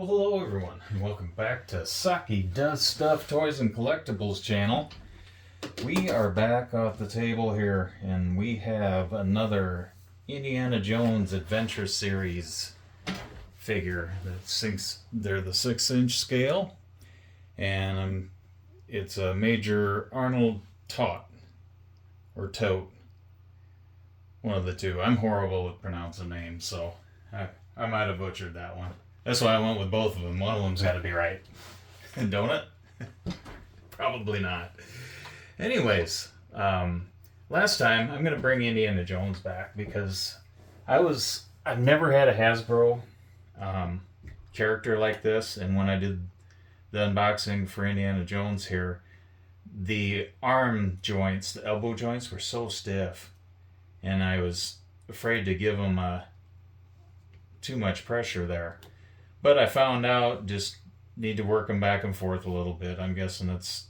Well, hello everyone, and welcome back to Saki Does Stuff Toys and Collectibles channel. We are back off the table here, and we have another Indiana Jones Adventure Series figure. They're the 6-inch scale, and it's a Major Arnold Toht, or Toht. One of the two. I'm horrible with pronouncing names, so I might have butchered that one. That's why I went with both of them. One of them's got to be right. Don't it? Probably not. Anyways, last time I'm going to bring Indiana Jones back because I've never had a Hasbro character like this, and when I did the unboxing for Indiana Jones here, the arm joints, the elbow joints were so stiff, and I was afraid to give them too much pressure there. But I found out just need to work them back and forth a little bit. I'm guessing it's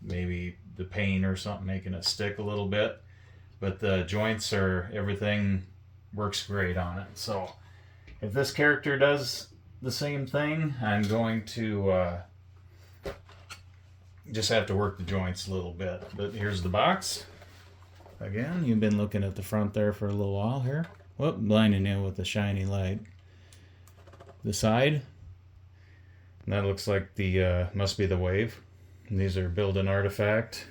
maybe the paint or something making it stick a little bit. But the joints everything works great on it. So if this character does the same thing, I'm going to just have to work the joints a little bit. But here's the box. Again, you've been looking at the front there for a little while here. Whoop, blinding you with the shiny light. The side, and that looks like the must be the wave. And these are build-in artifact,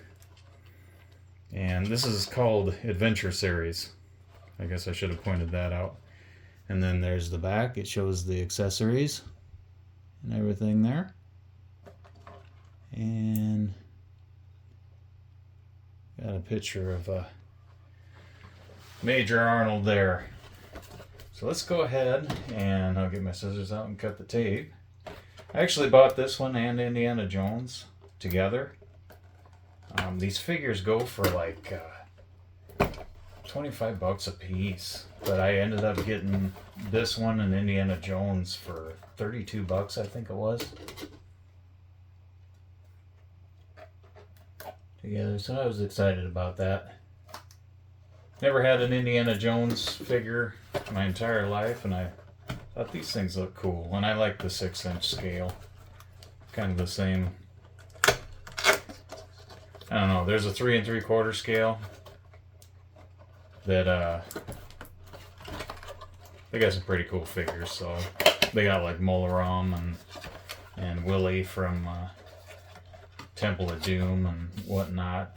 and this is called Adventure Series. I guess I should have pointed that out. And then there's the back. It shows the accessories and everything there, and got a picture of Major Arnold there. So let's go ahead, and I'll get my scissors out and cut the tape. I actually bought this one and Indiana Jones together. These figures go for like $25 a piece, but I ended up getting this one and Indiana Jones for $32, I think it was. Together, so I was excited about that. Never had an Indiana Jones figure my entire life, and I thought these things look cool. And I like the 6-inch scale. Kind of the same. I don't know, there's a 3 3/4 scale that they got some pretty cool figures. So they got like Molaram and Willie from Temple of Doom and whatnot.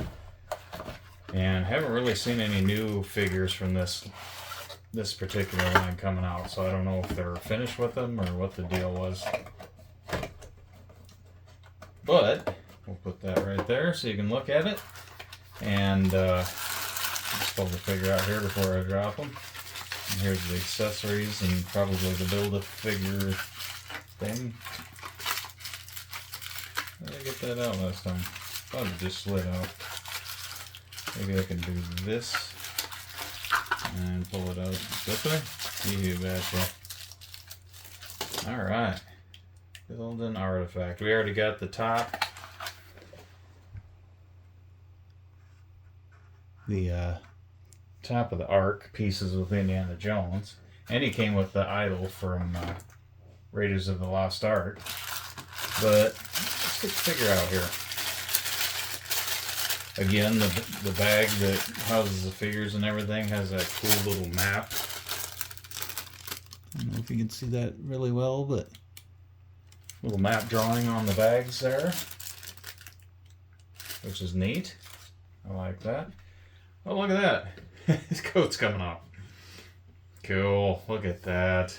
And haven't really seen any new figures from this particular line coming out, so I don't know if they're finished with them or what the deal was. But we'll put that right there so you can look at it. And just pull the figure out here before I drop them. And here's the accessories and probably the Build-A-Figure thing. How did I get that out last time? Thought it just slid out. Maybe I can do this and pull it out this way. You betcha. Alright. Build-in artifact. We already got the top. The top of the Ark pieces with Indiana Jones. And he came with the idol from Raiders of the Lost Ark. But let's get the figure out here. Again, the bag that houses the figures and everything has that cool little map. I don't know if you can see that really well, but little map drawing on the bags there, which is neat. I like that. Oh, look at that. His coat's coming off. Cool. Look at that.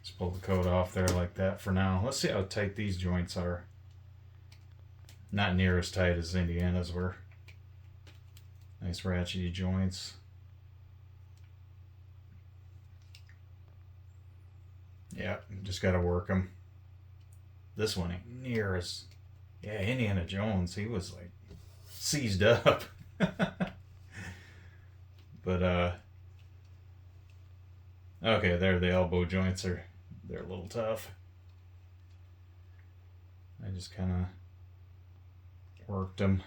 Just pull the coat off there like that for now. Let's see how tight these joints are. Not near as tight as Indiana's were. Nice ratchety joints. Yeah, just got to work them. This one ain't near as... Yeah, Indiana Jones, he was like seized up. But, okay, there the elbow joints they're a little tough. I just kind of worked them.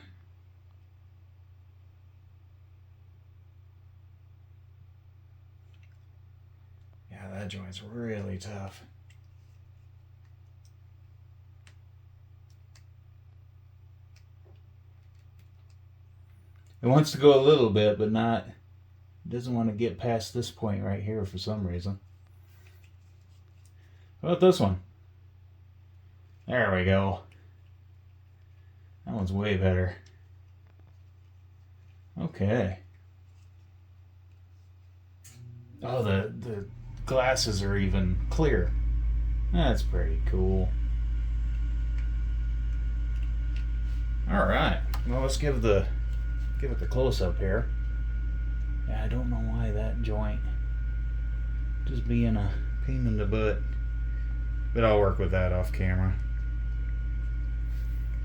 Yeah, that joint's really tough. It wants to go a little bit, but not. It doesn't want to get past this point right here for some reason. How about this one? There we go. That one's way better. Okay. Oh, the glasses are even clear. That's pretty cool. All right. Well, let's give it the close up here. Yeah, I don't know why that joint just being a pain in the butt, but I'll work with that off camera.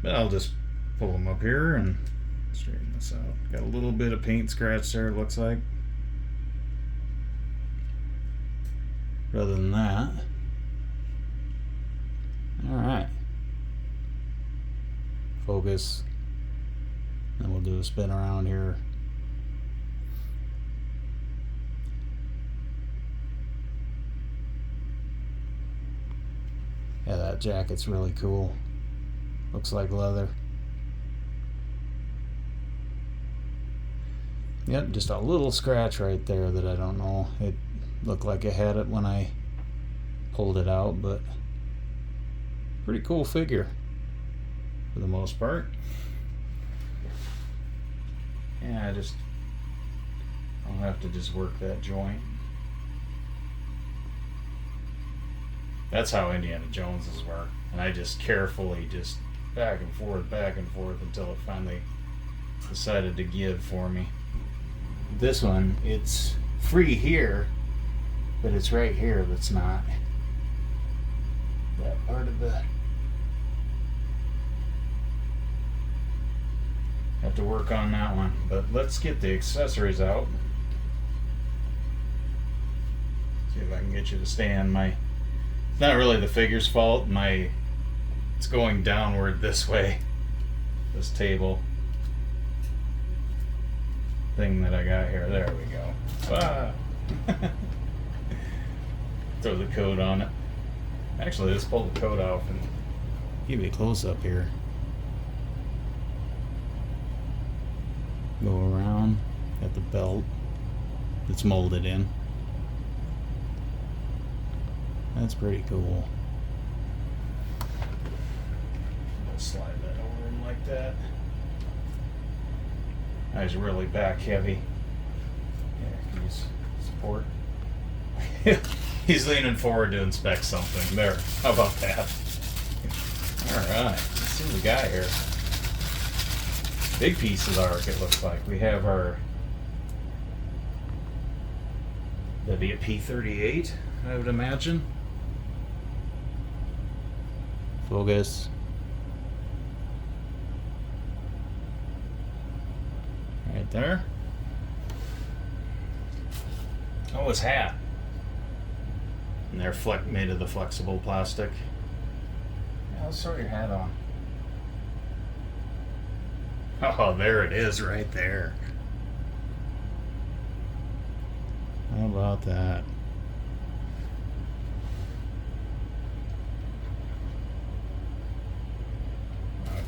But I'll just pull them up here and straighten this out. Got a little bit of paint scratch there, it looks like. Other than that, all right. Focus. Then we'll do a spin around here. Yeah, that jacket's really cool. Looks like leather. Yep, just a little scratch right there that I don't know. It looked like I had it when I pulled it out, but pretty cool figure for the most part. Yeah, I'll have to just work that joint. That's how Indiana Jones's were. And I just carefully just back and forth until it finally decided to give for me. This one, it's free here, but it's right here that's not. That part of the... Have to work on that one. But let's get the accessories out. See if I can get you to stand. It's not really the figure's fault. It's going downward this way. This table thing that I got here. There we go. Ah. Throw the coat on it. Actually, let's pull the coat off and give you a close up here. Go around. Got the belt that's molded in. That's pretty cool. Slide that over him like that. He's really back heavy. Yeah, can you support? He's leaning forward to inspect something. There. How about that? Alright. Let's see what we got here. Big piece of arc, it looks like. We have that'd be a P-38, I would imagine. Focus. Right there. Oh, his hat. And they're made of the flexible plastic. Yeah, let's throw your hat on. Oh, there it is right there. How about that?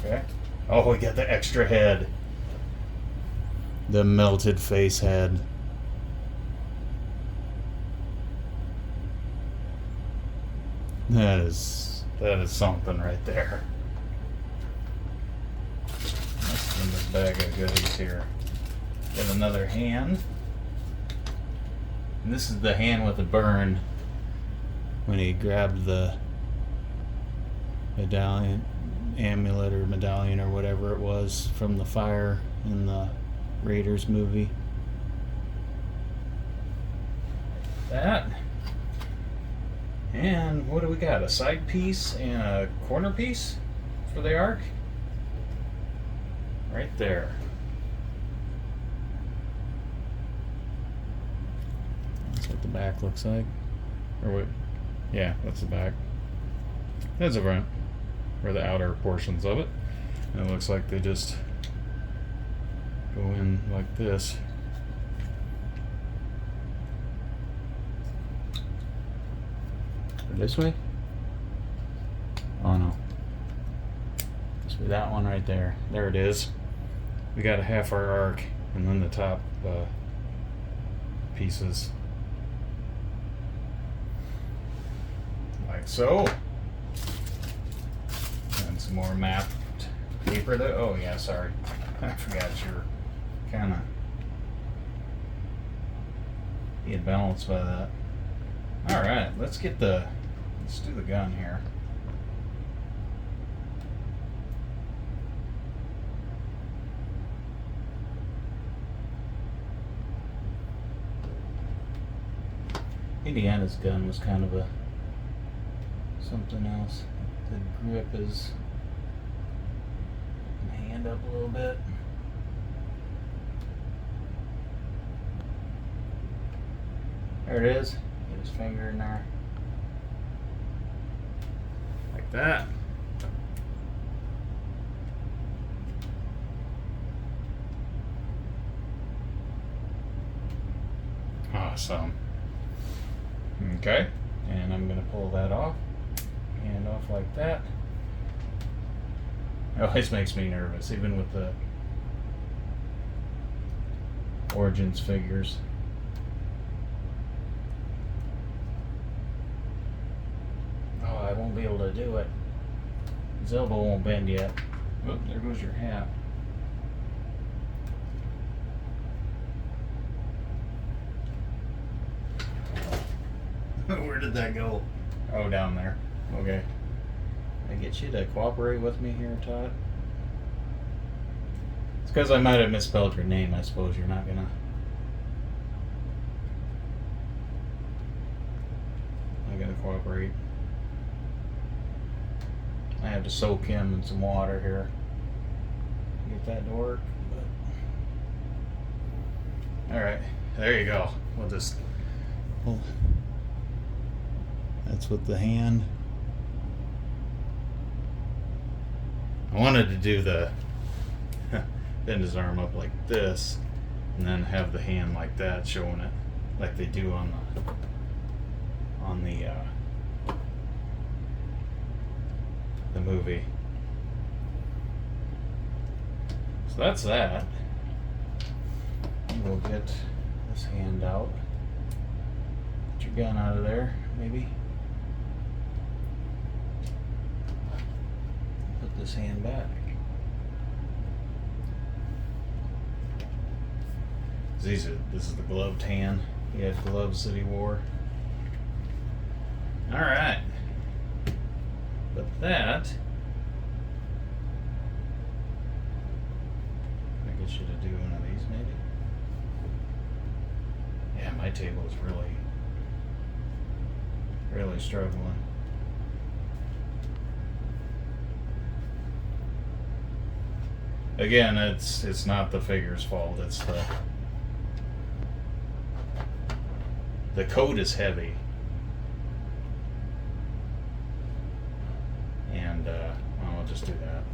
Okay. Oh, we got the extra head. The melted face head. That is something right there. Let's in this bag of goodies here. Got another hand. And this is the hand with the burn when he grabbed the medallion, amulet or medallion or whatever it was from the fire in the Raiders movie. That. And what do we got? A side piece and a corner piece for the arc? Right there. That's what the back looks like. Or what? Yeah, that's the back. That's the front. Or the outer portions of it. And it looks like they just go in like this. This way? Oh no. Must be that one right there. There it is. We got a half our arc and then the top pieces, like so. And some more matte paper. Oh yeah, sorry, I forgot you're kind of being balanced by that. All right, let's do the gun here. Indiana's gun was kind of something else. The grip is hand up a little bit. There it is. Get his finger in there. Like that. Awesome. Okay, and I'm going to pull that off. Hand off like that. It always makes me nervous, even with the Origins figures. Oh, I won't be able to do it. His elbow won't bend yet. Oh, there goes your hat. Where did that go? Oh, down there. Okay. I get you to cooperate with me here, Todd? It's because I might have misspelled your name. I suppose you're not gonna cooperate. I have to soak him in some water here. Get that to work. All right, there you go. We'll just. That's with the hand. I wanted to do the bend his arm up like this, and then have the hand like that, showing it like they do on the movie. So that's that. We'll get this hand out. Get your gun out of there, maybe. Put this hand back. This is the gloved hand. He had gloves that he wore. Alright. But that, I get you to do one of these maybe. Yeah, my table is really struggling. Again, it's not the figure's fault. It's the coat is heavy, and I'll just do that.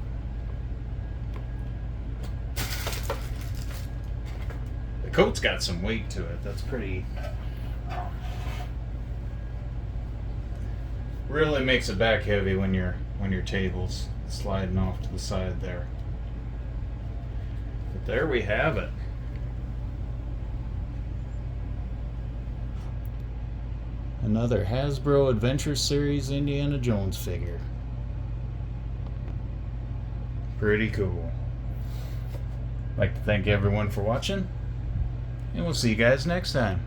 The coat's got some weight to it. That's pretty. Really makes it back heavy when your table's sliding off to the side there. But there we have it. Another Hasbro Adventure Series Indiana Jones figure. Pretty cool. I'd like to thank everyone for watching, and we'll see you guys next time.